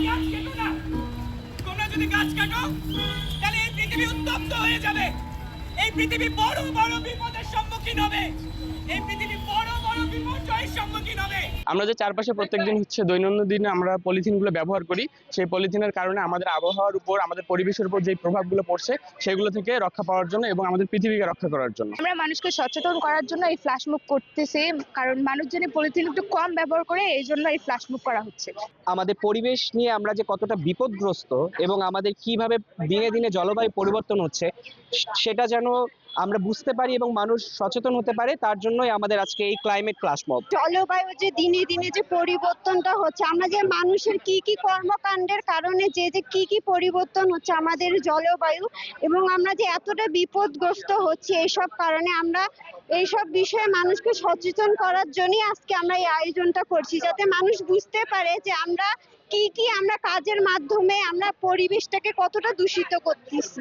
গাছ কেটো না। তোমরা যদি গাছ কাটো তাহলে এই পৃথিবী উত্তপ্ত হয়ে যাবে। এই পৃথিবী বড় বড় বিপদের সম্মুখীন হবে। এই পৃথিবী বড় বড় বিপর্যয়ের সম্মুখীন হবে। আমরা যে চারপাশে প্রত্যেকদিন দৈনন্দিন আমরা পলিথিনগুলো ব্যবহার করি, সেই পলিথিনের কারণে আমাদের আবহাওয়ার উপর, আমাদের পরিবেশের উপর যে প্রভাবগুলো পড়ছে সেগুলো থেকে রক্ষা পাওয়ার জন্য এবং আমাদের পৃথিবীকে রক্ষা করার জন্য আমরা মানুষকে সচেতন করার জন্য এই ফ্ল্যাশ মুভ করতেছি, কারণ মানুষ যেন পলিথিন একটু কম ব্যবহার করে, এই জন্য এই ফ্ল্যাশ মুভ করা হচ্ছে। আমাদের পরিবেশ নিয়ে আমরা যে কতটা বিপদগ্রস্ত এবং আমাদের কিভাবে দিনে দিনে জলবায়ু পরিবর্তন হচ্ছে সেটা যেন আমরা বুঝতে পারি এবং মানুষ সচেতন হতে পারে, তার জন্যই আমাদের আজকে এই ক্লাইমেট ফ্ল্যাশ মব। জলবায়ু যে দিনে দিনে যে পরিবর্তনটা হচ্ছে, আমরা যে মানুষের কি কি কর্মকাণ্ডের কারণে যে যে কি কি পরিবর্তন হচ্ছে আমাদের জলবায়ু, এবং আমরা যে এতটা বিপদগ্রস্ত হচ্ছে এইসব কারণে, আমরা এইসব বিষয়ে মানুষকে সচেতন করার জন্যই আজকে আমরা এই আয়োজনটা করছি, যাতে মানুষ বুঝতে পারে যে আমরা কি কি আমরা কাজের মাধ্যমে আমরা পরিবেশটাকে কতটা দূষিত করতেছি।